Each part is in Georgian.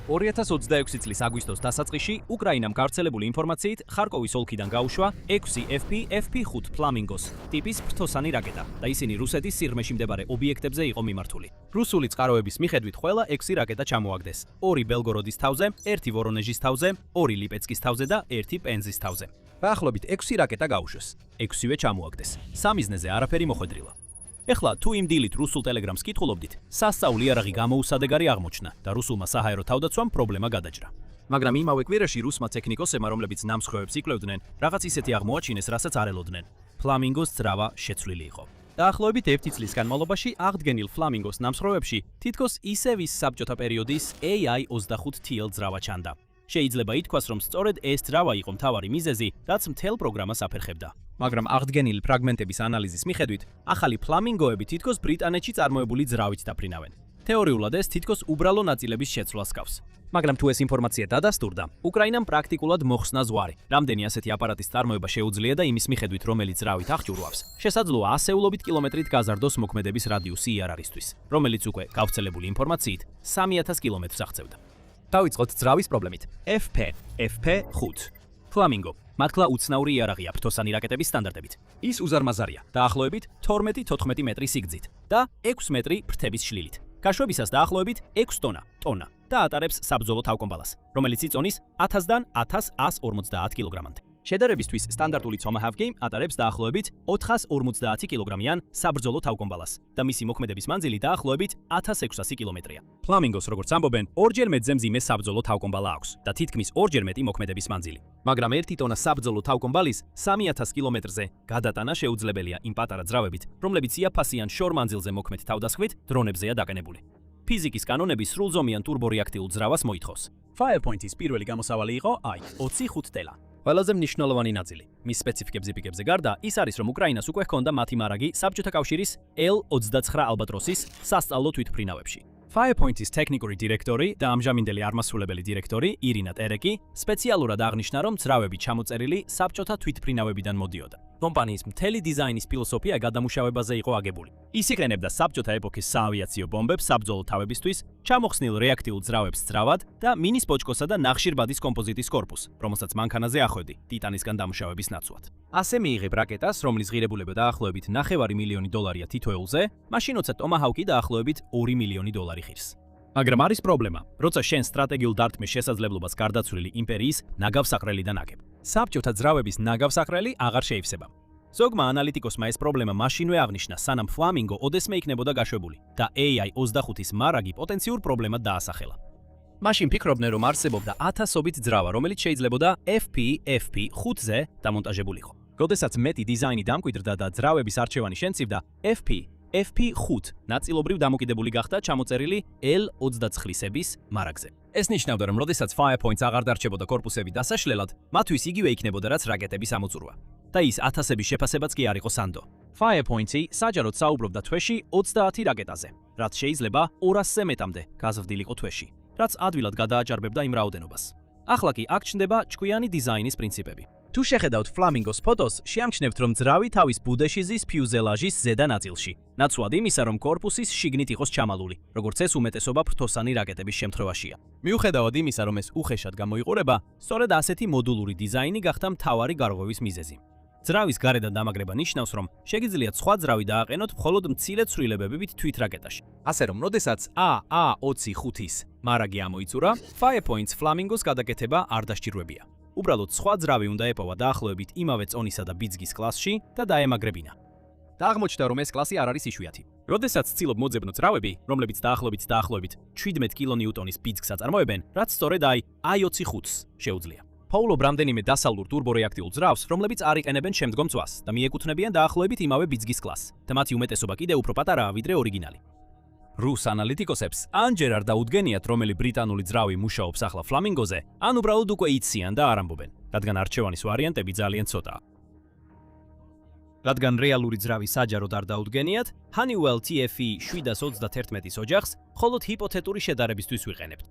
2026 წლის აგვისტოს დასაწყისში უკრაინამ გავრცელებული ინფორმაციით ხარკოვის ოლქიდან გაუშვა 6 FP-5 ფლამინგოს ტიპის ფრთოსანი რაკეტა და ისინი რუსეთის სიღრმეში მდებარე ობიექტებზე იყო მიმართული. რუსული წყაროების მიხედვით ყველა 6 რაკეტა ჩამოაგდეს. 2 ბელგოროდის თავზე, 1 ვორონეჟის თავზე, 2 ლიპეცკის თავზე და 1 პენზის თავზე. დაახლოებით 6 რაკეტა გაუშვეს. 6-ვე ჩამოაგდეს. სამიზნეზე არაფერი მოხვედრილა. ეხლა თუ იმ დილით რუსულ ტელეგრამს კითხულობდით, სასწაული იარაღი გამოუსადეგარი აღმოჩნდა და რუსულმა საჰაერო თავდაცვამ პრობლემა გადაჭრა. მაგრამ იმავე კვირაში რუსმა ტექნიკოსებმა, რომლებიც ნამსხვრევებს იკვლევდნენ, რაღაც ისეთი აღმოაჩინეს, რასაც არ ელოდნენ. ფლამინგოს ძრავა შეცვლილი იყო. დაახლოებით 1 წლის განმავლობაში აღდგენილ ფლამინგოს ნამსხვრევებში თითქოს ისევ ის საბჭოთა პერიოდის AI-25TL ძრავა ჩანდა. შეიძლება ითქვას, რომ სწორედ ეს ძრავა იყო მთავარი მიზეზი, რაც მთელ პროგრამას აფერხებდა. მაგრამ აღდგენილი ფრაგმენტების ანალიზის მიხედვით, ახალი ფლამინგოები თითქოს ბრიტანეთში წარმოებული ძრავით დაფრინავენ. თეორიულად ეს თითქოს უბრალო ნაწილების შეცვლას ჰგავს. მაგრამ თუ ეს ინფორმაცია დადასტურდა, უკრაინამ პრაქტიკულად მოხსნა ზღვარი. რამდენი ასეთი აპარატის წარმოება შეუძლია და იმის მიხედვით, რომელი ძრავით აღჭურვავს, შესაძლოა ასეულობით კილომეტრით გაზარდოს მოქმედების რადიუსი იარაღისთვის, რომელიც უკვე გავრცელებული ინფორმაციით 3000 კილომეტრს აღწევდა. დავიწყოთ ძრავის პრობლემით. FP-5 ფლამინგო მართლა უცნაური იარაღია ფრთოსანი რაკეტების სტანდარტებით. ის უზარმაზარია, დაახლოებით 12-14 მეტრი სიგრძით და 6 მეტრი ფრთების შლილით. გაშვებისას დაახლოებით 6 ტონა და ატარებს საბრძოლო თავკომბალას, რომელიც იწონის 1000-დან 1150 კილოგრამამდე. შედარებისთვის სტანდარტული Tomahawk ატარებს დაახლოებით 450 კილოგრამიან საბრძოლო თავკომბალას და მისი მოქმედების მანძილი დაახლოებით 1600 კილომეტრია. ფლამინგოს, როგორც ამბობენ, ორჯერ მეტზე მძიმე საბრძოლო თავკომბალა აქვს და თითქმის ორჯერ მეტი მოქმედების მანძილი. მაგრამ 1 ტონა საბრძოლო თავკომბალის 3000 კილომეტრზე გადატანა შეუძლებელია იმ პატარა ძრავებით, რომლებიც იაფასიან შორ მანძილზე მოქმედ თავდასხმით დრონებზეა დაყენებული. ფიზიკის კანონები სრულზომიან ტურბორეაქტიულ ძრავას მოითხოვს. Firepoint-ის პირველი გამოსავალი იყო I-25 ყველაზე მნიშვნელოვანი ნაწილი. მის სპეციფიკებზე გარდა ის არის, რომ უკრაინას უკვე ჰქონდა მათი მარაგი საბჭოთა კავშირის L-29 ალბატროსის სასწავლო თვითმფრინავებში. Firepoint-ის ტექნიკური დირექტორი და ამჟამინდელი არმასრულებელი დირექტორი ირინა ტერეკი სპეციალურად აღნიშნა, რომ ძრავები ჩამოწერილი საბჭოთა თვითმფრინავებიდან მოდიოდა. კომპანიის მთელი დიზაინის ფილოსოფია გადამუშავებაზე იყო აგებული. ის იყენებდა საბჭოთა ეპოქის საავიაციო ბომბებს საბრძოლო თავებისთვის, ჩამოხსნილ რეაქტიულ ძრავებს ძრავად და მინის პოჭკოსა და ნახშირბადის კომპოზიტის კორპუსს, რომელსაც მანქანაზე ახვევდი ტიტანისგან დამუშავების ნაცვლად. ასე მიიღებ რაკეტას, რომლის ღირებულება დაახლოებით $900,000 თითოეულზე, მაშინ როცა Tomahawk დაახლოებით $2 მილიონი ღირს. მაგრამ არის პრობლემა, როცა შენ სტრატეგიულ დარტყმის შესაძლებლობას გარდაცვლილი იმპერიის ნაგავსაყრელიდან აგებ. საბჭოთა ძრავების ნაგავსაყრელი აღარ შეივსება. ზოგმა ანალიტიკოსმა ეს პრობლემა მაშინვე აღნიშნა, სანამ ფლამინგო ოდესმე იქნებოდა გაშვებული და AI-25-ის მარაგი პოტენციურ პრობლემად დაასახელა. მაშინ ფიქრობდნენ, რომ არსებობდა ათასობით ძრავა, რომელიც შეიძლებოდა FP-5-ზე დამონტაჟებულიყო. როდესაც მეტი დიზაინი დამკვიდრდა და ძრავების არჩევანი შემცირდა, FP-5 ნაწილობრივ დამოკიდებული გახდა ჩამოწერილი L-29-ების მარაგზე. ეს ნიშნავდა, რომ როდესაც Firepoint-ს აღარ დარჩებოდა კორპუსები დასაშლელად, მათთვის იგივე იქნებოდა, რაც რაკეტების ამოწურვა. და ის ათასების შეფასებაც კი არ იყო სანდო. Firepoint-ი საჯაროდ საუბრობდა თვეში 20 რაკეტაზე, რაც შეიძლება 200-ზე მეტამდე გაზრდილიყო თვეში, რაც ადვილად გადააჭარბებდა იმ რაოდენობას. ახლა კი აქ ჩნდება ჭკვიანი დიზაინის პრინციპები. თუ შეხედავთ ფლამინგოს ფოტოს, შეამჩნევთ, რომ ძრავი თავის ბუდეში ზის ფიუზელაჟის ზედა ნაწილში, ნაცვლად იმისა, რომ კორპუსის შიგნით იყოს ჩამალული, როგორც ეს უმეტესობა ფრთოსანი რაკეტების შემთხვევაშია. მიუხედავად იმისა, რომ ეს უხეშად გამოიყურება, სწორედ ასეთი მოდულური დიზაინი გახდა მთავარი გარღვევის მიზეზი. ძრავის გარედან დამაგრება ნიშნავს, რომ შეგიძლიათ სხვა ძრავი დააყენოთ მხოლოდ მცირე ცვლილებებით თვით რაკეტაში. ასე რომ, როდესაც AA-25-ის მარაგი ამოიწურა, Firepoint-ს ფლამინგოს გადაკეთება არ დასჭირვებია. უბრალოდ სხვა ძრავი უნდა ეპოვა დაახლოებით იმავე წონისა და ბიძგის კლასში და დაემაგრებინა. და აღმოჩნდა, რომ ეს კლასი არ არის იშვიათი. როდესაც ცდილობ მოძებნო ძრავები, რომლებიც დაახლოებით 17 კილონიუტონის ბიძგს აწარმოებენ, რაც სწორედ I-25-ს შეუძლია. ფაულობ რამდენიმე დასავლურ ტურბორეაქტიულ ძრავს, რომლებიც არ იყენებენ შემდგომ წვას და მიეკუთვნებიან დაახლოებით იმავე ბიძგის კლასს და მათი უმეტესობა კიდევ უფრო პატარაა ვიდრე ორიგინალი. რუს ანალიტიკოსებს ანჯერ არ დაუდგენიათ, რომელი ბრიტანული ძრავი მუშაობს ახლა ფლამინგოზე, ან უბრალოდ უკვე იციან და არ ამბობენ, რადგან არჩევანის ვარიანტები ძალიან ცოტაა. რადგან რეალური ძრავი საჯაროდ არ დაუდგენიათ, Honeywell TFE-731-ის ოჯახს მხოლოდ ჰიპოთეტური შედარებისთვის ვიყენებთ.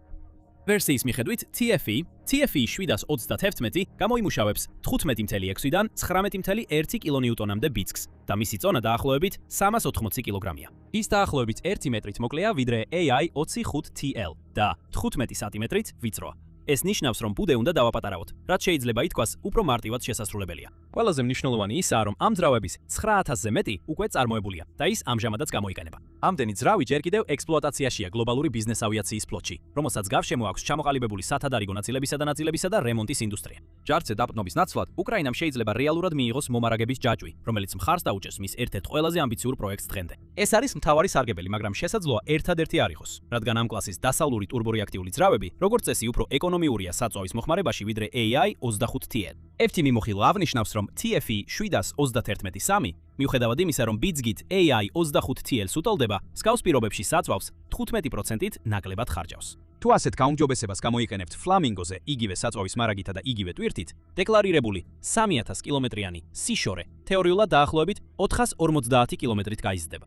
ვერსიის მიხედვით TFE 737 გამოიმუშავებს 15.6-დან 19.1 კილონიუტონამდე ბიცკს და მისი წონა დაახლოებით 380 კილოგრამია. ის დაახლოებით 1 მეტრით მოკლეა ვიდრე AI-25TL და 15 სანტიმეტრით ვიწროა. ეს ნიშნავს, რომ ბუდე უნდა დავაპატარავოთ, რაც შეიძლება ითქვას უფრო მარტივად შესასრულებელია. ყველაზე მნიშვნელოვანი ისაა, რომ ამ ძრავების 9000-ზე მეტი უკვე წარმოებულია და ის ამჟამადაც გამოიყენება. ამდენი ძრავი ჯერ კიდევ ექსპლუატაციაშია გლობალური ბიზნეს ავიაციის ფლოტში, რომელსაც გარშემო აქვს ჩამოყალიბებული სათადარიგო ნაწილებისა და ნაწილებისა და რემონტის ინდუსტრია. ჯარზე დაპყრობის ნაცვლად უკრაინამ შეიძლება რეალურად მიიღოს მომარაგების ჯაჭვი, რომელიც მხარს დაუჭერს მის ერთ-ერთ ყველაზე ამბიციურ პროექტს დღემდე. ეს არის მთავარი სარგებელი, მაგრამ შესაძლოა ერთადერთი არ იყოს, რადგან ამ კლასის დასავლური ტურბორეაქტიული ძრავები, როგორც წესი, უფრო ეკონომიურია საწვავის მოხმარებაში ვიდრე AI-25TL. FT მიმოხილვა აღნიშნავს, რომ TFE 731-3 მიუხედავად იმისა, რომ ბიძგით AI-25TL-ს უტოლდება, მსგავს პირობებში საწვავს 15%-ით ნაკლებად ხარჯავს. თუ ასეთ გაუმჯობესებას გამოიყენებთ ფლამინგოზე იგივე საწვავის მარაგითა და იგივე ტვირთით, დეკლარირებული 3000 კილომეტრიანი სიშორე თეორიულად დაახლოებით 450 კილომეტრით გაიზრდება.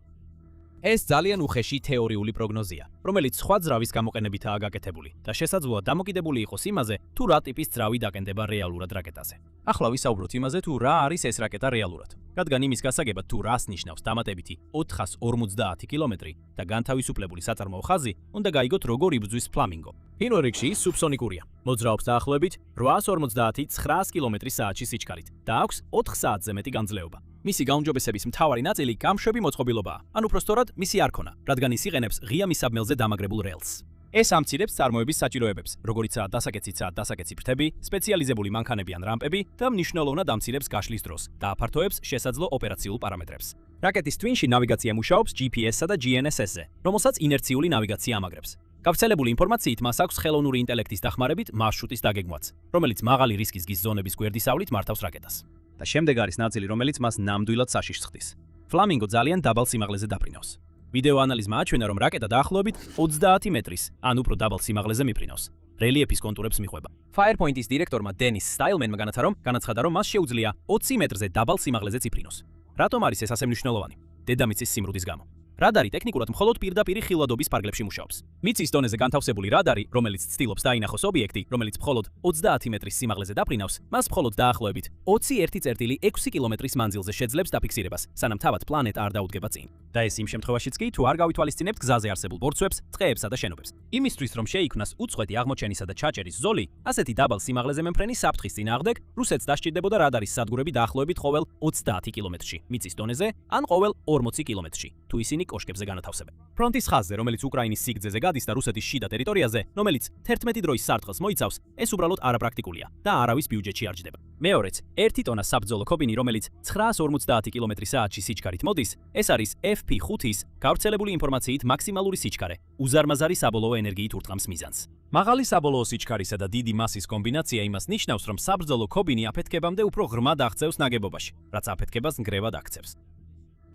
ეს ძალიან უხეში თეორიული პროგნოზია, რომელიც სხვა ძრავის გამოყენებითაა გაკეთებული და შესაძლოა დამოკიდებული იყოს იმაზე, თუ რა ტიპის ძრავი დაკენდება რეალურად რაკეტაზე. ახლა ვისაუბროთ იმაზე, თუ რა არის ეს რაკეტა რეალურად. რადგან იმის გასაგებად თუ რას ნიშნავს დამატებითი 450 კილომეტრი და განთავისუფლებული საწარმოო ხაზი, უნდა გაიგოთ როგორ იბრძვის ფლამინგო. პირველ რიგში ის სუბსონიკურია. მოძრაობს დაახლოებით 850-900 კილომეტრი/საათში სიჩქარით და აქვს 4 საათზე მეტი განძლეობა. მისი გაუმჯობესების მთავარი ნაწილი გამშვები მოწყობილობაა, ან უпростоრად მისი არ ქონა, რადგან ის იყენებს ღია მისაბმელზე დამაგრებულ რელსს. ეს ამცირებს წარმოების საჭიროებებს, როგორიცაა დასაკეცი ფრთები, სპეციალიზებული მანქანები ან რამპები და მნიშვნელოვნად ამცირებს გაშლის დროს და აფართოებს შესაძლო ოპერაციულ პარამეტრებს. რაკეტის twin-ში ნავიგაცია მუშაობს GPS-სა და GNSS-ზე, რომელსაც ინერციული ნავიგაცია ამაგრებს. გავრცელებული ინფორმაციით მას აქვს ხელოვნური ინტელექტის დახმარებით მარშრუტის დაგეგმვაც, რომელიც მაღალი რისკის გზის ზონების გვერდისავლით მართავს რაკეტას. და შემდეგ არის ნაწილი, რომელიც მას ნამდვილად საშიშს ხდის. ფლამინგო ძალიან დაბალ სიმაღლეზე დაფრინავს. ვიდეო ანალიზმა აჩვენა, რომ რაკეტა დაახლოებით 20 მეტრის, ან უფრო დაბალ სიმაღლეზე მიფრინავს. რელიეფის კონტურებს მიხვება. Firepoint-ის დირექტორმა დენის სტაილმენმა განაცხადა, რომ მას შეუძლია 20 მეტრზე დაბალ სიმაღლეზე ციფრინოს. რატომ არის ეს ასე მნიშვნელოვანი? დედამიწის სიმრუდის გამო. რადარი ტექნიკურად მხოლოდ პირდაპირი ხილვადობის პარკლებში მუშაობს. მიწის დონეზე განთავსებული რადარი, რომელიც ცდილობს დაინახოს ობიექტი, რომელიც მხოლოდ 20 მეტრის სიმაღლეზე დაფრინავს, მას მხოლოდ დაახლოებით 21.6 კილომეტრის მანძილზე შეძლებს დაფიქსირებას, სანამ თავად პლანეტა არ დაუდგება წინ. და ეს იმ შემთხვევაშიც კი, თუ არ გავითვალისწინებთ გზაზე არსებულ ბორცვებს, წყეებსა და შენობებს. იმისთვის, რომ შეიქმნას უწყვეტი აღმოჩენისა და ჩაჭერის ზოლი, ასეთი დაბალ სიმაღლეზე მემფრენი საფრთხის წინააღმდეგ, რუსეთს დასჭირდებოდა რადარის სადგურები დაახლოებით ყოველ 20 კილომეტრში მიწის დონეზე, ან ყოველ 40 კილომეტრში, თუ ისინი კოშკებზე განათავსებენ. ფრონტის ხაზზე, რომელიც უკრაინის სიგრძეზე გადის და რუსეთის შიდა ტერიტორიაზე, რომელიც 11 დროის სარტყელს მოიცავს, ეს უბრალოდ არაპრაქტიკულია და არავის ბიუჯეტში არ ჯდება. მეორეც, 1 ტონა საბრძოლო ქობინი, რომელიც 950 კილომეტრი/საათში სიჩქარით მოდის, ეს არის FP5-ის გავრცელებული ინფორმაციით მაქსიმალური სიჩქარე, უზარმაზარი საბოლოო ენერგიით ურტყამს მიზანს. მაღალი საბოლოო სიჩქარისა და დიდი მასის კომბინაცია იმას ნიშნავს, რომ საბრძოლო ქობინი აფეთქებამდე უფრო ღრმად აღწევს ნაგებობაში, რაც აფეთქებას ნგრევად აქცევს.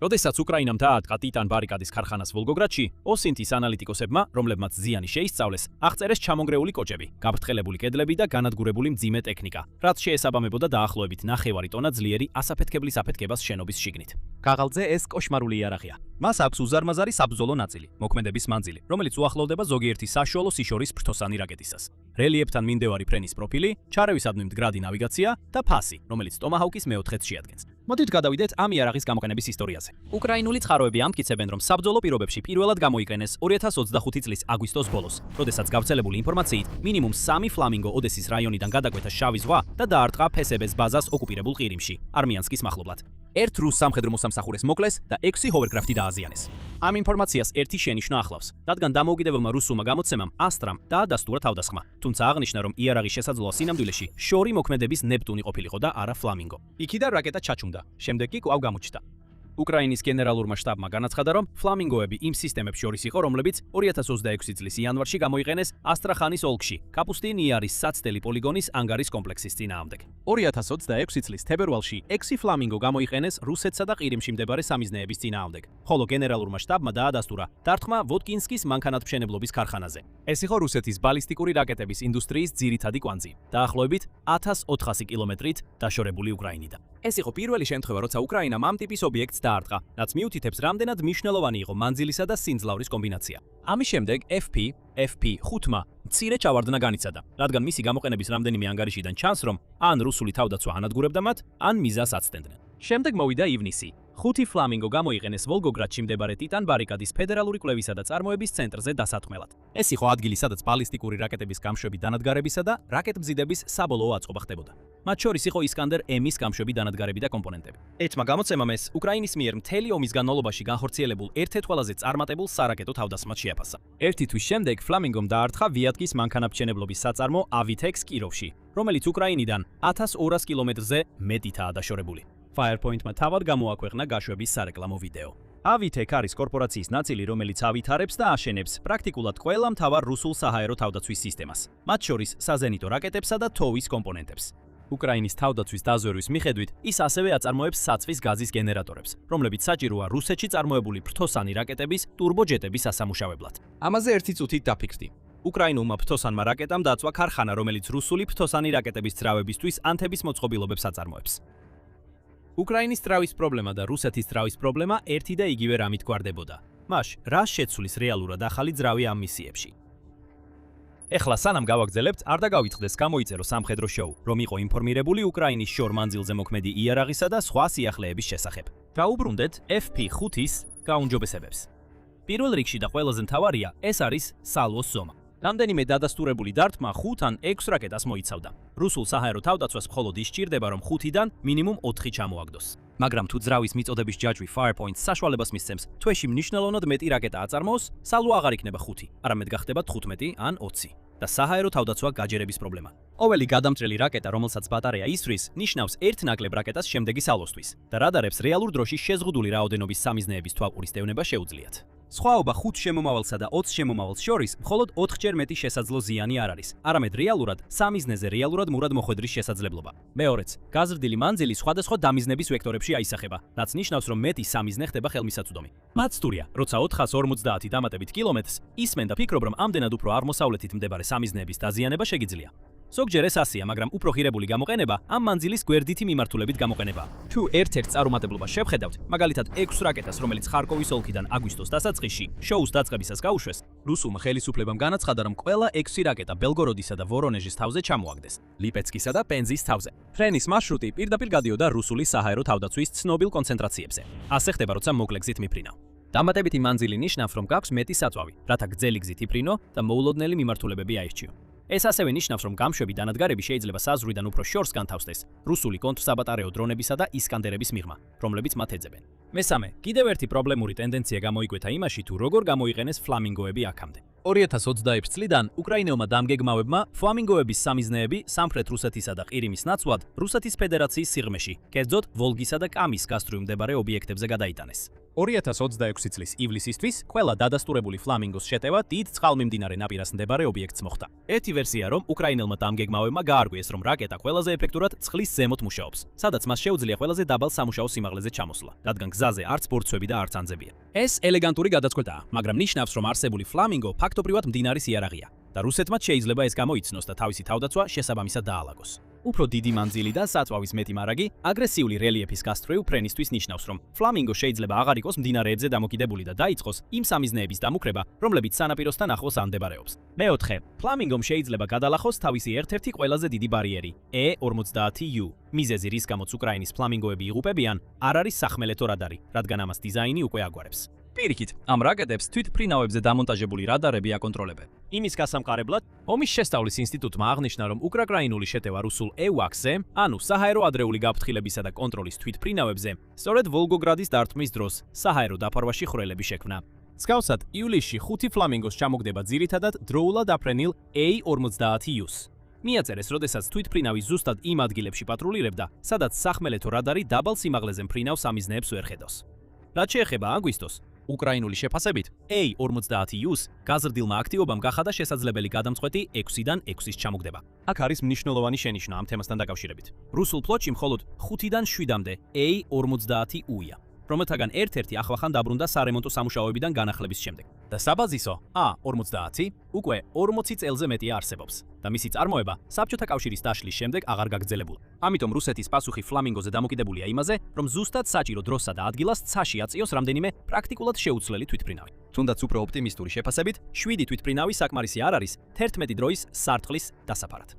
როდესაც უკრაინამ დაარტყა ტიტან ბარიკადის ქარხანას ვოლგოგრადში, ოსინთის ანალიტიკოსებმა, რომლებმაც ზიანი შეისწავლეს, აღწერეს ჩამონგრეული კოჭები, გაბრტყელებული კედლები და განადგურებული მძიმე ტექნიკა, რაც შეესაბამებოდა დაახლოებით 9 ტონა ძლიერი ასაფეთქებლის აფეთქებას შენობის შიგნით. ქაღალდზე ეს კოშმარული იარაღია. მას აქვს უზარმაზარი საბრძოლო ნაწილი, მოქმედების მანძილი, რომელიც უახლოვდება ზოგიერთი საშუალო სიშორის ფრთოსანი რაკეტისას. რელიეფთან მინდევარი ფრენის პროფილი, ჩარევისადმი მდგრადი ნავიგაცია და ფასი, რომელიც ტომაჰაუკის მეოთხედს შეადგენს. მოდით გადავიდეთ ამ იარაღის გამოყენების ისტორიაზე. უკრაინული წყაროები ამტკიცებენ, რომ საბრძოლო პირობებში პირველად გამოიყენეს 2025 წლის აგვისტოს ბოლოს, როდესაც გავრცელებული ინფორმაციით მინიმუმ 3 ფლამინგო ოდესის რაიონიდან გადაკვეთა შავი ზღვა და დაარტყა ფსბ-ს ბაზას ოკუპირებულ ყირიმში, არმიანსკის მახლობლად. ერთ რუს სამხედრო მოსამსახურეს მოკლეს და 6 ჰოვერკრაფტი დააზიანეს. ამ ინფორმაციას ერთი შენიშვნა ახლავს, რადგან დამოუკიდებელმა რუსულმა გამოცემამ ასტრამ დაადასტურა თავდასხმა, თუმცა აღნიშნა, რომ იარაღის შესაძლოა სინამდვილეში შორი მოქმედების ნეპტუნი ყოფილიყო და არა ფლამინგო. იქიდან რაკეტა ჩაჩუმდა, შემდეგ კი კვლავ გამოჩნდა. უკრაინის გენერალურმა შტაბმა განაცხადა, რომ ფლამინგოები იმ სისტემებს შორის იყო, რომლებიც 2026 წლის იანვარში გამოიყენეს ასტრახანის ოლქში, კაპუსტინ-იარის საცდელი პოლიგონის ანგარის კომპლექსის წინააღმდეგ. 2026 წლის თებერვალში 6 ფლამინგო გამოიყენეს რუსეთსა და ყირიმში მდებარე სამიზნეების წინააღმდეგ, ხოლო გენერალურმა შტაბმა დაადასტურა დარტყმა ვოდკინსკის მანქანათმშენებლობის ქარხანაზე. ეს იყო რუსეთის ბალისტიკური რაკეტების ინდუსტრიის ძირითადი კვანძი, დაახლოებით 1400 კილომეტრით დაშორებული უკრაინიდან. ეს იყო პირველი შემთხვევა, როცა უკრაინამ ამ ტიპის ობიექტს დაარტყა, რაც მიუთითებს, რამდენად მნიშვნელოვანი იყო მანძილისა და სინძლავრის კომბინაცია. ამის შემდეგ FP5-მა მცირე ჩავარდნა განიცადა, რადგან მისი გამოყენების რამდენიმე ანგარიშიდან ჩანს, რომ ან რუსული თავდაცვა ანადგურებდა მათ, ან მიზას აცდენდნენ. შემდეგ მოვიდა ივნისი. 5 ფლამინგო გამოიყენეს ვოლგოგრადში მდებარე ტიტან ბარიკადის ფედერალური კვლევისა და წარმოების ცენტრზე დასათმელად. ეს იყო ადგილი, სადაც ბალისტიკური რაკეტების გამშვები დანადგარებისა და რაკეტმზიდების საბოლოო აწყობა ხდებოდა. მათ შორის იყო ისკანდერ M-ის გამშვები დანადგარები და კომპონენტები. ერთმა გამოცემამ ეს უკრაინის მიერ მთელი ომის განმავლობაში განხორციელებულ ერთ-ერთ ყველაზე წარმატებულ სარაკეტო თავდასხმად შეაფასა. ერთი თვის შემდეგ ფლამინგომ დაარტყა ვიატკის მანქანამშენებლობის საწარმო AVTEX კიროვში, რომელიც უკრაინიდან 1200 კილომეტრზე მეტითაა დაშორებული. Firepoint-მა თავად გამოაქვეყნა გაშვების სარეკლამო ვიდეო. AVTEX არის კორპორაციის ნაწილი, რომელიც ავითარებს და აშენებს პრაქტიკულად ყველა მთავარ რუსულ საჰაერო თავდაცვის სისტემას, მათ შორის საზენიტო რაკეტებსა და TOW-ის კომპონენტებს. უკრაინის თავდაცვის დაზვერვის მიხედვით, ის ასევე აწარმოებს საწვის გაზის გენერატორებს, რომლებიც საჭიროა რუსეთში წარმოებული ფრთოსანი რაკეტების ტურბოჯეტების ასამუშავებლად. ამაზე ერთი წუთით დაფიქრდი. უკრაინულმა ფრთოსანმა რაკეტამ დაწვა ქარხანა, რომელიც რუსული ფრთოსანი რაკეტების ძრავებისთვის ანთების მოწყობილობებს აწარმოებს. უკრაინის ძრავის პრობლემა და რუსეთის ძრავის პრობლემა ერთი და იგივე რამით გვარდებოდა. მაშ რა შეცვლის რეალურად ახალი ძრავი ამ მისიებში? ეხლა სანამ გავაგრძელებთ, არ დაგავიწყდეს გამოიწერო სამხედრო შოუ, რომ იყო ინფორმირებული უკრაინის შორ მანძილზე მოქმედი იარაღისა და სხვა სიახლეების შესახებ. გაუბრუნდეთ FP5-ის გაუმჯობესებებს. პირველ რიგში და ყველაზე მთავარია, ეს არის სალვოს ზომა. რამდენიმე დადასტურებული დარტყმა 5 ან 6 რაკეტას მოიცავდა. რუსულ საჰაერო თავდაცვას მხოლოდ ის სჭირდება, რომ 5-დან მინიმუმ 4 ჩამოაგდოს. მაგრამ თუ ძრავის მიწოდების ჯაჭვი Firepoint საშუალებას მისცემს თვეში მნიშვნელოვნად მეტი რაკეტა აწარმოოს, სალვა აღარ იქნება 5, არამედ გახდება 15 ან 20 და საჰაერო თავდაცვა გაჯერების პრობლემა. ყოველი გადამჭრელი რაკეტა, რომელსაც ბატარეა ისვრის, ნიშნავს ერთ ნაკლებ რაკეტას შემდეგი სალვოსთვის და რადარებს რეალურ დროში შეზღუდული რაოდენობის სამიზნეების თვალყურის დევნება შეუძლიათ. სხვაობა 5 შემომავალსა და 20 შემომავალს შორის მხოლოდ 4-ჯერ მეტი შესაძლო ზიანი არ არის, არამედ რეალურად სამიზნეზე რეალურად მურად მოხვედრის შესაძლებლობა. მეორეც, გაზრდილი მანძილი სხვადასხვა დამიზნების ვექტორებში აისახება, რაც ნიშნავს, რომ მეტი სამიზნე ხდება ხელმისაწვდომი. მათ სტურია, როცა 450 დამატებით კილომეტრს ისმენ და ფიქრობ, რომ ამდენად უფრო აღმოსავლეთით მდებარე სამიზნეების დაზიანება შეგიძლია. ზოგჯერ ეს ასია, მაგრამ უფრო ღირებული გამოყენება ამ მანძილის გვერდითი მიმართულებით გამოყენებაა. თუ ერთ-ერთ წარუმატებლობას შევხედავთ, მაგალითად 6 რაკეტას, რომელიც ხარკოვის ოლქიდან აგვისტოს დასაწყისში შოუს დაწყებისას გაუშვეს, რუსულმა ხელისუფლებამ განაცხადა, რომ ყველა 6 რაკეტა ბელგოროდისა და ვორონეჟის თავზე ჩამოაგდეს, ლიპეცკისა და პენზის თავზე. ფრენის მარშრუტი პირდაპირ გადიოდა რუსული საჰაერო თავდაცვის ცნობილ კონცენტრაციებზე. ასე ხდება, როცა მოკლე გზით მიფრინავ. დამატებითი მანძილი ნიშნავს, რომ გაქვს მეტი საწვავი, რათა გრძელი გზით იფრინო და მოულოდნელი მიმართულებები აირჩიო. ეს ასევე ნიშნავს, რომ გამშვები დანადგარები შეიძლება საზღვრიდან უფრო შორს განთავსდეს რუსული კონტრსაბატარეო დრონებისა და ისკანდერების მიღმა, რომლებიც მათ ეძებენ. მესამე, კიდევ ერთი პრობლემური ტენდენცია გამოიკვეთა იმაში, თუ როგორ გამოიყენეს ფლამინგოები აქამდე. 2021 წლიდან უკრაინელმა დამგეგმავებმა ფლამინგოების სამიზნეები სამხრეთ რუსეთისა და ყირიმის ნაცვლად რუსეთის ფედერაციის სიღრმეში, კერძოდ ვოლგისა და კამის გასწვრივ მდებარე ობიექტებზე გადაიტანეს. 2026 წლის ივლისისთვის ყველა დადასტურებული ფლამინგოს შეტევა დიდ წყალმიმდინარე ნაპირას მდებარე ობიექტს მოხდა. ერთი ვერსია, რომ უკრაინელმა დამგეგმავებმა გაარკვიეს, რომ რაკეტა ყველაზე ეფექტურად წყლის ზემოთ მუშაობს, სადაც მას შეუძლია ყველაზე დაბალ სამუშაო სიმაღლეზე ჩამოსვლა, რადგან გზაზე არც ბორცვები და არც ანძებია. ეს ელეგანტური გადაწყვეტაა, მაგრამ ნიშნავს, რომ არსებული ფლამინგო ფაქტობრივად მდინარის იარაღია და რუსეთმა შეიძლება ეს გამოიცნოს და თავისი თავდაცვა შესაბამისად დაალაგოს. უფრო დიდი მანძილი და საწვავის მეტი მარაგი აგრესიული რელიეფის გასწვრივ ფრენისთვის ნიშნავს, რომ ფლამინგო შეიძლება აღარ იყოს მდინარეებზე დამოკიდებული და დაიწყოს იმ სამიზნეების დამუქრება, რომლებიც სანაპიროსთან ახლოს მდებარეობს. მეოთხე, ფლამინგომ შეიძლება გადალახოს თავისი ერთ-ერთი ყველაზე დიდი ბარიერი E-50U. მიზეზი, რის გამოც უკრაინის ფლამინგოები იღუპებიან, არ არის სახმელეთო რადარი, რადგან ამას დიზაინი უკვე აგვარებს. პირიქით, ამ რაკეტებს თვითფრინავებზე დამონტაჟებული რადარები აკონტროლებენ. იმის გასამყარებლად, ომის შესწავლის ინსტიტუტმა აღნიშნა, რომ უკრაინული შეტევა რუსულ EWACS-ზე, ანუ საჰაერო ადრეული გაფრთხილებისა და კონტროლის თვითფრინავებზე, სწორედ ვოლგოგრადის დარტყმის დროს საჰაერო დაფარვაში ხვრელები შექმნა. მსგავსად, ივლისში 5 ფლამინგოს ჩამოგდება ძირითადად დროულად აფრენილ A-50U-ს. მიაწერეს, როდესაც თვითფრინავი ზუსტად იმ ადგილებში პატრულირებდა, სადაც სახმელეთო რადარი დაბალ სიმაღლეზე მფრინავ სამიზნეებს ვერ ხედავს. რაც შეეხება აგვისტოს, უკრაინული შეფასებით, A-50U-ს გაზრდილმა აქტივობამ გახადა შესაძლებელი გადამწყვეტი 6-დან 6-ის ჩამოგდება. აქ არის მნიშვნელოვანი შენიშვნა ამ თემასთან დაკავშირებით. რუსულ ფლოტში მხოლოდ 5-დან 7-მდე A-50U-ია. რომელთაგან ერთ-ერთი ახლახან დაბრუნდა სარემონტო სამუშაოებიდან განახლების შემდეგ. და საბაზისო A50 უკვე 40 წელზე მეტია არსებობს და მისი წარმოება საბჭოთა კავშირის დაშლის შემდეგ აღარ გაგრძელებულა. ამიტომ რუსეთის პასუხი ფლამინგოზე დამოკიდებულია იმაზე, რომ ზუსტად საჭირო დროსა და ადგილას ცაში აწიოს რამდენიმე პრაქტიკულად შეუცვლელი თვითმფრინავი. თუნდაც უფრო ოპტიმისტური შეფასებით, 7 თვითმფრინავი საკმარისი არ არის 11 დროის სარტყლის დასაფარად.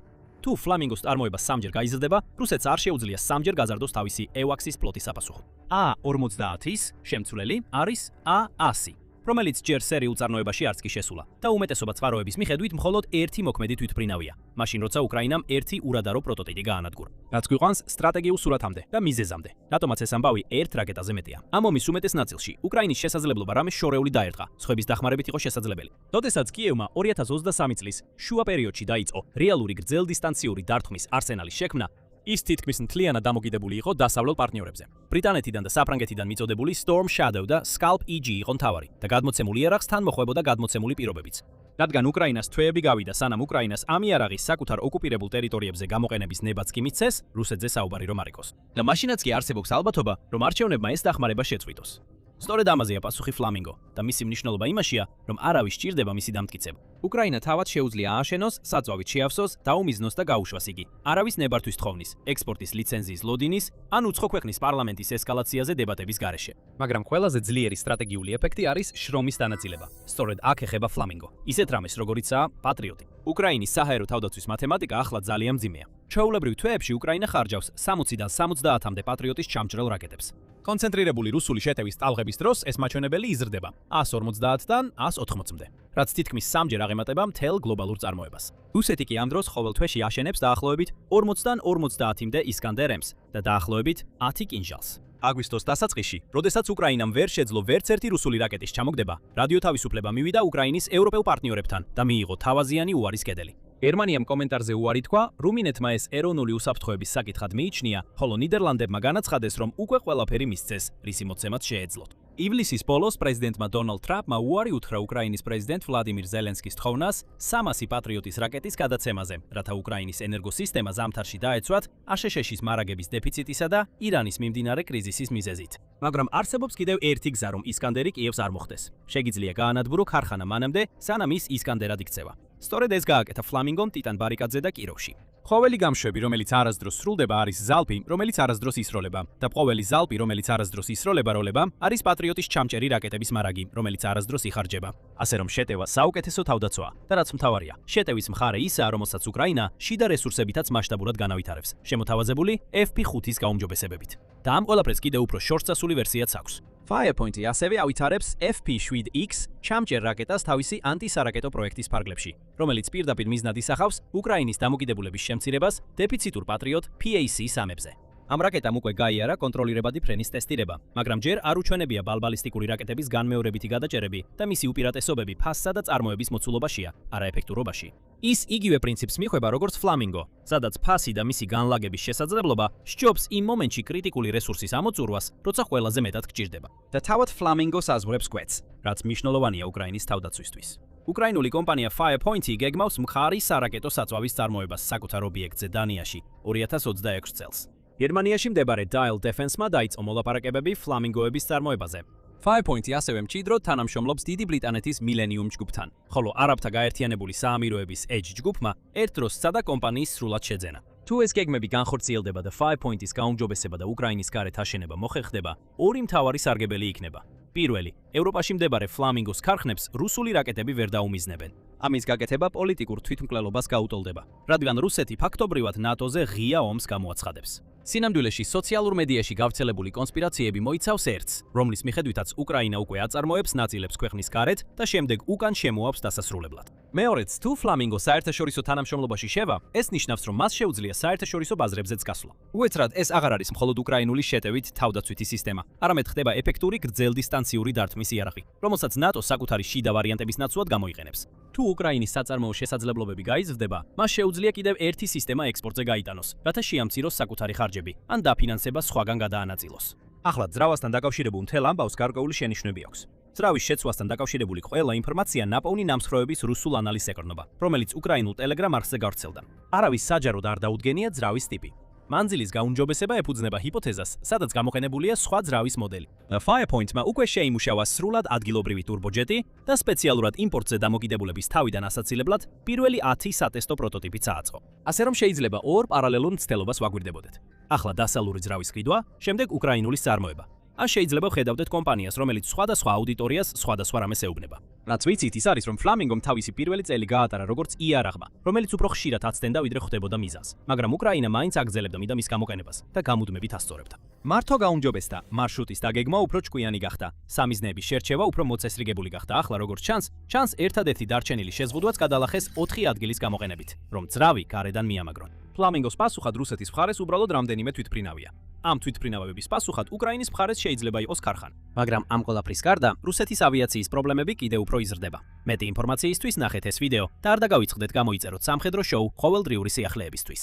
თუ ფლამინგოს წარმოება სამჯერ გაიზრდება, რუსეთს არ შეუძლია სამჯერ გაზარდოს თავისი EWACS-ის ფლოტის საპასუხო. A50-ის შემცვლელი არის A100, რომელიც ჯერ სერიულ წარმოებაში არც კი შესულა და უმეტესობა წყაროების მიხედვით მხოლოდ ერთი მოქმედი თვითმფრინავია, მაშინ როცა უკრაინამ ერთი ურადარო პროტოტიპი გაანადგურა. რაც გვიყვანს სტრატეგიულ სურათამდე და მიზეზამდე, რატომაც ეს ამბავი ერთ რაკეტაზე მეტია. ამ ომის უმეტეს ნაწილში უკრაინის შესაძლებლობა რამე შორეული დაერტყა, სხვების დახმარებით იყო შესაძლებელი. როდესაც კიევმა 2023 წლის შუა პერიოდში დაიწყო რეალური გრძელდისტანციური დარტყმის არსენალის შექმნა, ის თითქმის მთლიანად დამოკიდებული იყო დასავლელ პარტნიორებზე. ბრიტანეთიდან და საფრანგეთიდან მიწოდებული Storm Shadow და Scalp EG იყო მთავარი და გადმოცემული იარაღს თან მოხვებოდა გადმოცემული პირობებიც. რადგან უკრაინას თვეები გავიდა, სანამ უკრაინას ამ იარაღის საკუთარ ოკუპირებულ ტერიტორიებზე გამოყენების ნებაც კი მიცეს, რუსეთზე საუბარი რომ არ იყოს. და მაშინაც კი არსებობს ალბათობა, რომ არჩევნებმა ეს დახმარება შეწყვიტოს. სწორედ ამაზეა პასუხი ფლამინგო და მისი მნიშვნელობა იმაშია, რომ არავის სჭირდება მისი დამტკიცება. უკრაინა თავად შეუძლია ააშენოს, საწვავით შეავსოს, დაუმიზნოს და გაუშვას იგი. არავის ნებართვის თხოვნის, ექსპორტის ლიცენზიის ლოდინის, ან უცხო ქვეყნის პარლამენტის ესკალაციაზე დებატების გარეშე. მაგრამ ყველაზე ძლიერი სტრატეგიული ეფექტი არის შრომის დანაწილება. სწორედ აქ ეხება ფლამინგო. ისეთ რამეს, როგორიცაა პატრიოტი. უკრაინის საჰაერო თავდაცვის მათემატიკა ახლა ძალიან მძიმეა. ჩვეულებრივ თვეებში უკრაინა ხარჯავს 60-დან 70-მდე პატრიოტის ჩამჭრელ რაკეტებს. კონცენტრირებული რუსული შეტევის ტალღების დროს ეს მაჩვენებელი იზრდება 150-დან 180-მდე, რაც თითქმის სამჯერ აღემატება მთელ გლობალურ წარმოებას. რუსეთი კი ამ დროს ყოველ თვეში აშენებს დაახლოებით 40-დან 50-მდე ისკანდერ-M-ს და დაახლოებით 10 კინჟალს. აგვისტოს დასაწყისში, როდესაც უკრაინამ ვერ შეძლო ვერც ერთი რუსული რაკეტის ჩამოგდება, რადიო თავისუფლება მივიდა უკრაინის ევროპელ პარტნიორებთან და მიიღო თავაზიანი უარის კედელი. გერმანიამ კომენტარზე უარი თქვა, რუმინეთმა ეს ეროვნული უსაფრთხოების საკითხად მიიჩნია, ხოლო ნიდერლანდებმა განაცხადეს, რომ უკვე ყველაფერი მისცეს, რისი მოცემაც შეეძლოთ. ივლისის ბოლოს პრეზიდენტმა დონალდ ტრამპმა უარი უთხრა უკრაინის პრეზიდენტ ვლადიმირ ზელენსკის თხოვნას 300 პატრიოტის რაკეტის გადაცემაზე, რათა უკრაინის ენერგოსისტემა ზამთარში დაეცვათ აშშ-ის მარაგების დეფიციტისა და ირანის მიმდინარე კრიზისის მიზეზით. მაგრამ არსებობს კიდევ ერთი გზა, რომ ისკანდერი კიევს არ მოხვდეს. შეგიძლია გაანადგურო ქარხანა მანამდე, სანამ ის ისკანდერად იქცევა. სწორედ ეს გააკეთა ფლამინგომ ტიტან ბარიკაძე და კიროვში. ყოველი გამშვები, რომელიც არასდროს სრულდება, არის ზალპი, რომელიც არასდროს ისროლება და ყოველი ზალპი, რომელიც არასდროს ისროლება როლება, არის პატრიოტის ჩამჭერი რაკეტების მარაგი, რომელიც არასდროს იხარჯება. ასე რომ შეტევა საუკეთესო თავდაცვაა და რაც მთავარია, შეტევის მხარე ისაა, რომელსაც უკრაინა შიდა რესურსებითაც მასშტაბურად განავითარებს, შემოთავაზებული FP5-ის გაუმჯობესებებით. და ამ ყველაფერს კიდევ უფრო შორტსასული ვერსიაც აქვს. Firepoint-ი ასევე ავითარებს FP7X ჩამჭერ რაკეტას თავისი ანტისარაკეტო პროექტის ფარგლებში, რომელიც პირდაპირ მიზნად ისახავს უკრაინის დამოკიდებულების შემცირებას დეფიციტურ პატრიოტ PAC-3-ებზე. ამ რაკეტამ უკვე გაიარა კონტროლირებადი ფრენის ტესტირება, მაგრამ ჯერ არ უჩვენებია ბალბალისტიკური რაკეტების განმეორებითი გადაჭერები და მისი უპირატესობები ფასსა და წარმოების მოცულობაშია, არა ეფექტურობაში. ის იგივე პრინციპს მიხვება როგორც ფლამინგო, სადაც ფასი და მისი განლაგების შესაძლებლობა სჯობს იმ მომენტში კრიტიკული რესურსის ამოწურვას, როცა ყველაზე მეტად გჭირდება. და თავად ფლამინგოს აზღვრებს კვეთს, რაც მნიშვნელოვანია უკრაინის თავდაცვისთვის. უკრაინული კომპანია Firepoint-ი გეგმავს მხარი სარაკეტო საწვავის წარმოებას საკუთარ ობიექტზე დანიაში 2026 წელს. გერმანიაში მდებარე Dial Defense-მა დაიწყო მოლაპარაკებები ფლამინგოების წარმოებაზე. Firepoint-ი ასევე მჭიდროდ თანამშრომლობს დიდი ბრიტანეთის Millennium ჯგუფთან, ხოლო არაბთა გაერთიანებული საამიროების Edge ჯგუფმა ერთ დროს სცადა კომპანიის სრულად შეძენა. თუ ეს გეგმები განხორციელდება და Firepoint-ის გაუმჯობესება და უკრაინის გარეთ აშენება მოხერხდება, ორი მთავარი სარგებელი იქნება. პირველი, ევროპაში მდებარე ფლამინგოს ქარხნებს რუსული რაკეტები ვერ დაუმიზნებენ. ამის გაკეთება პოლიტიკურ თვითმკვლელობას გაუტოლდება, რადგან რუსეთი ფაქტობრივად ნატოზე ღია ომს გამოაცხადებს. სინამდვილეში სოციალურ მედიაში გავრცელებული კონსპირაციები მოიცავს ერთს, რომლის მიხედვითაც უკრაინა უკვე აწარმოებს ნაწილებს ქვეყნის გარეთ და შემდეგ უკან შემოავს დასასრულებლად. მეორეც, თუ ფლამინგო საერთაშორისო თანამშრომლობაში შევა, ეს ნიშნავს, რომ მას შეუძლია საერთაშორისო ბაზრებზეც გასვლა. უეცრად, ეს აღარ არის მხოლოდ უკრაინული შეტევით თავდაცვითი სისტემა, არამედ ხდება ეფექტური გრძელდისტანციური დარტყმის იარაღი, რომელსაც ნატო საკუთარი შიდა ვარიანტების ნაცვლად გამოიყენებს. თუ უკრაინის საწარმოო შესაძლებლობები გაიზრდება, მას შეუძლია კიდევ ერთი სისტემა ექსპორტზე გაიტანოს, რათა შეამციროს საკუთარი ხარჯები ან დაფინანსება სხვაგან გადაანაწილოს. ახლა ძრავასთან დაკავშირებულ მთელ ამბავს გარკვეული შენიშვნები აქვს. ძრავის შეცვლასთან დაკავშირებული ყველა ინფორმაცია ნაპოვნი ნამსხვრევების რუსულ ანალიზს ეკრნობა, რომელიც უკრაინულ Telegram არხზე გავრცელდა. არავის საჯაროდ არ დაუდგენია ძრავის ტიპი. მანძილის გაუმჯობესება ეფუძნება ჰიპოთეზას, სადაც გამოყენებულია სხვა ძრავის მოდელი. Firepoint-მა უკვე შეიმუშავა სრულად ადგილობრივი ტურბოჯეტი და სპეციალურად იმპორტზე დამოკიდებულების თავიდან ასაცილებლად პირველი 10 სატესტო პროტოტიპი წააწყო. ასე რომ შეიძლება ორ პარალელურ მცდელობას ვაგვირდებოდეთ. ახლა დასალური ძრავის ყიდვა, შემდეგ უკრაინულის წარმოება. ან შეიძლება ვხედავდეთ კომპანიას, რომელიც სხვადასხვა აუდიტორიას სხვადასხვა რამეს ეუბნება. რაც ვიცით, ის არის, რომ Flamingom თავისი პირველი წელი გაატარა როგორც IARAG-მა, რომელიც უფრო ხშირად აცდენდა, ვიდრე ხდებოდა მიზანს. მაგრამ უკრაინა მაინც აგრძელებდა მის გამოყენებას და გამუდმებით ასწორებდა. მართო გაუმჯობესდა, მარშრუტის დაგეგმა უფრო ჭკვიანი გახდა, სამიზნეების შერჩევა უფრო მოწესრიგებული გახდა. ახლა როგორც ჩანს, ერთადერთი დარჩენილი შეზღუდვაც გადალახეს 4 ადგილის გამოყენებით, რომ ძრავი გარედან მიამაგრონ. Flamingos პასუხად რუსეთის მხარეს უბრალოდ რამდენიმე თვითფრინავია. ამ თვითფრინავების პასუხად უკრაინის მხარეს შეიძლება იყოს ქარხანა. მაგრამ ამ ყველაფრის გარდა, რუსეთის ავიაციის პრობლემები კიდევ უფრო იზრდება. მეტი ინფორმაციისთვის ნახეთ ეს ვიდეო და არ დაგავიწყდეთ გამოიწეროთ სამხედრო შოუ ყოველდღიური სიახლეებისთვის.